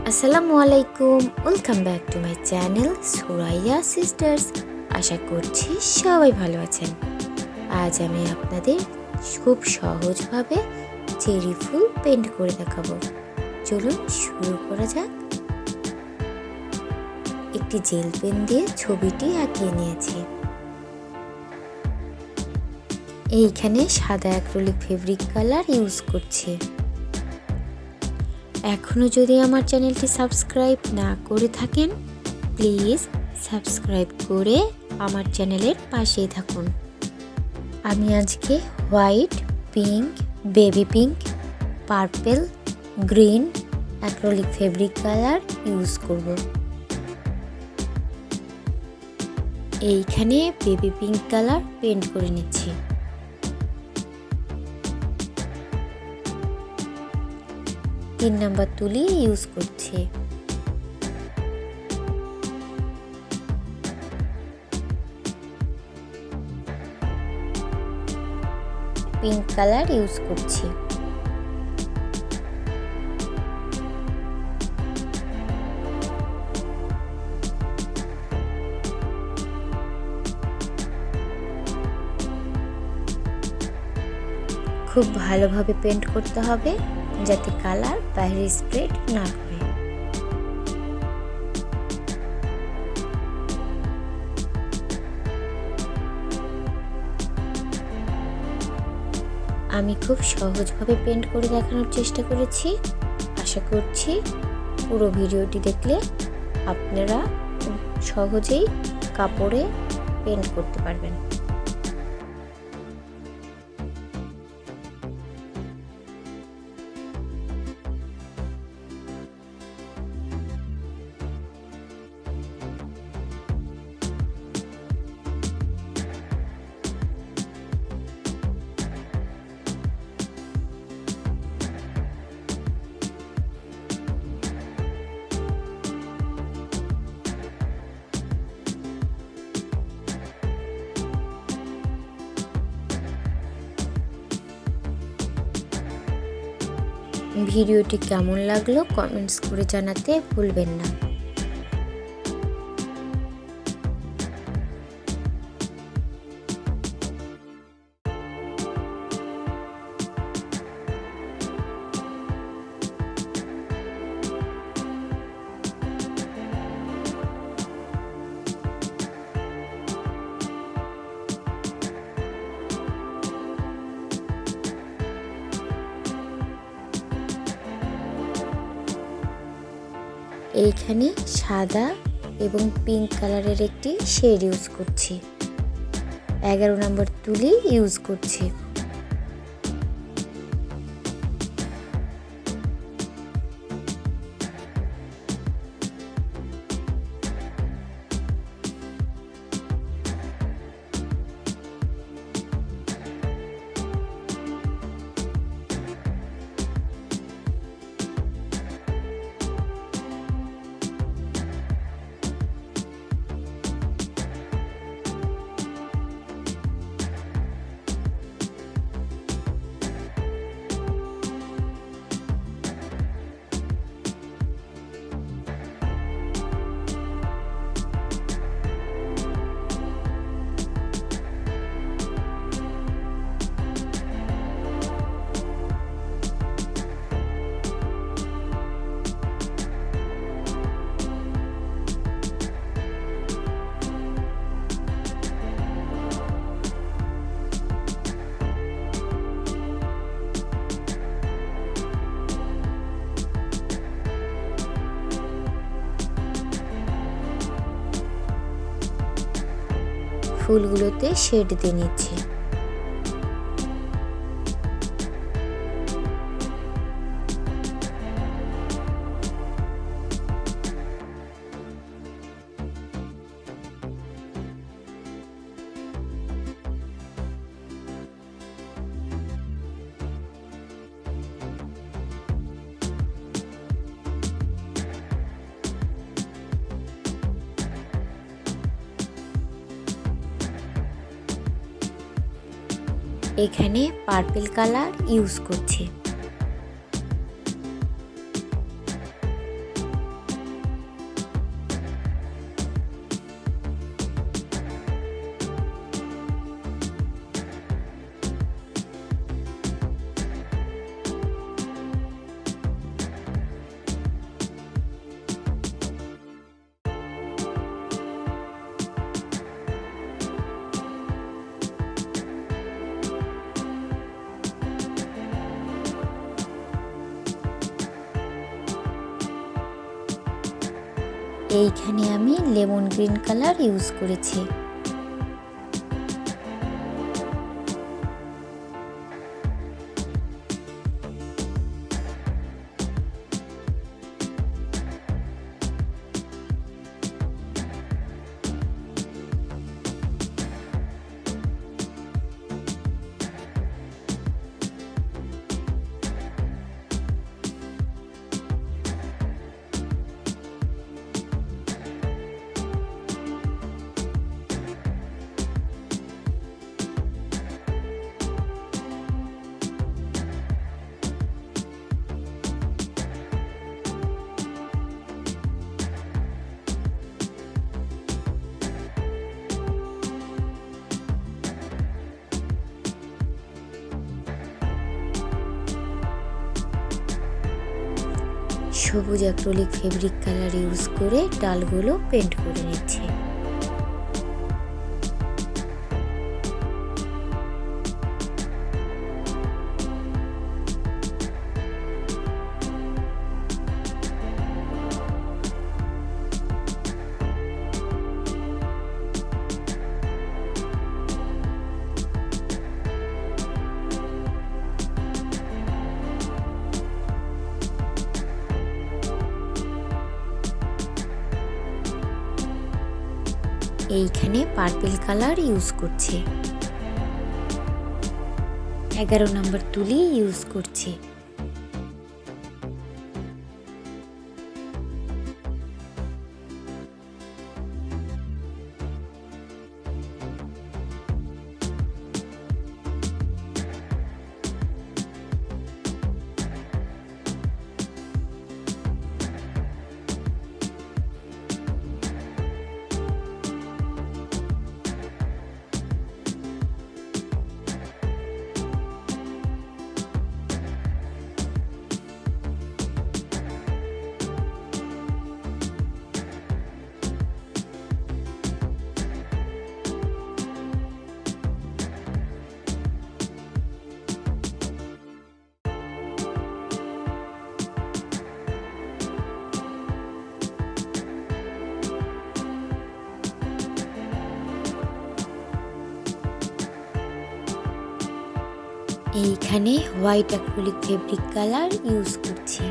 Assalamualaikum, welcome back to my channel Suraia Sisters. আশা করছি সবাই ভালো আছেন। আজ আমি আপনাদের খুব সহজভাবে চেরি ফুল পেইন্ট করে দেখাবো। চলুন শুরু করা যাক। একটি জেল পেন দিয়ে ছবিটি আঁকিয়ে নিয়েছি। এইখানে সাদা অ্যাক্রিলিক ফেব্রিক কালার ইউজ করছি। এখনো যদি আমার চ্যানেলটি সাবস্ক্রাইব না করে থাকেন, প্লিজ সাবস্ক্রাইব করে আমার চ্যানেলের পাশেই থাকুন। আমি আজকে white, pink, baby pink, purple, green acrylic fabric colour use করব। এইখানে বেবি পিঙ্ক কালার পেইন্ট করে নিচ্ছি। তিন নাম্বার তুলি ইউজ করছি। পিঙ্ক কালার ইউজ করছি। খুব ভালোভাবে পেইন্ট করতে হবে যাতে কালার বাইরে স্প্রেড না করে। আমি খুব সহজভাবে পেইন্ট করে দেখানোর চেষ্টা করেছি। আশা করছি পুরো ভিডিওটি দেখলে আপনারা খুব সহজেই কাপড়ে পেইন্ট করতে পারবেন। ভিডিওটি কেমন লাগলো কমেন্টস করে জানাতে ভুলবেন না। এইখানে সাদা এবং পিঙ্ক কালারের একটি শেড ইউজ করছি। 11 নম্বর তুলি ইউজ করছি। ফুলগুলোতে শেড দিয়ে নিচ্ছি। এখানে পার্পল কালার ইউজ করছি। এইখানে আমি লেমন গ্রিন কালার ইউজ করেছি। সবুজ অ্যাক্রিলিক ফেব্রিক কালার ইউজ করে ডালগুলো পেন্ট করে নিচ্ছি। এইখানে পার্পল কালার ইউজ করছি, 11 নম্বর তুলি ইউজ করছি। এইখানে white acrylic fabric colour use করছি।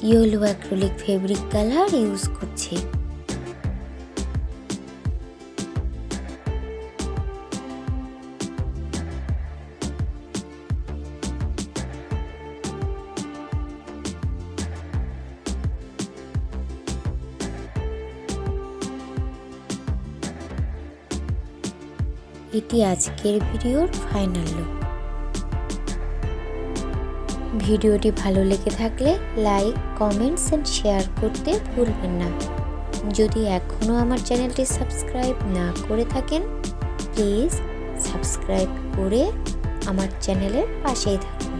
Yellow acrylic fabric colour use করছি। এটি আজকের ভিডিওর ফাইনাল লুক। ভিডিওটি ভালো লেগে থাকলে লাইক, কমেন্টস এন্ড শেয়ার করতে ভুলবেন না। যদি এখনও আমার চ্যানেলটি সাবস্ক্রাইব না করে থাকেন, প্লিজ সাবস্ক্রাইব করে আমার চ্যানেলের পাশেই থাকুন।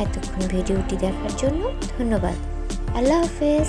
এতক্ষণ ভিডিওটি দেখার জন্য ধন্যবাদ। আল্লাহ হাফেজ।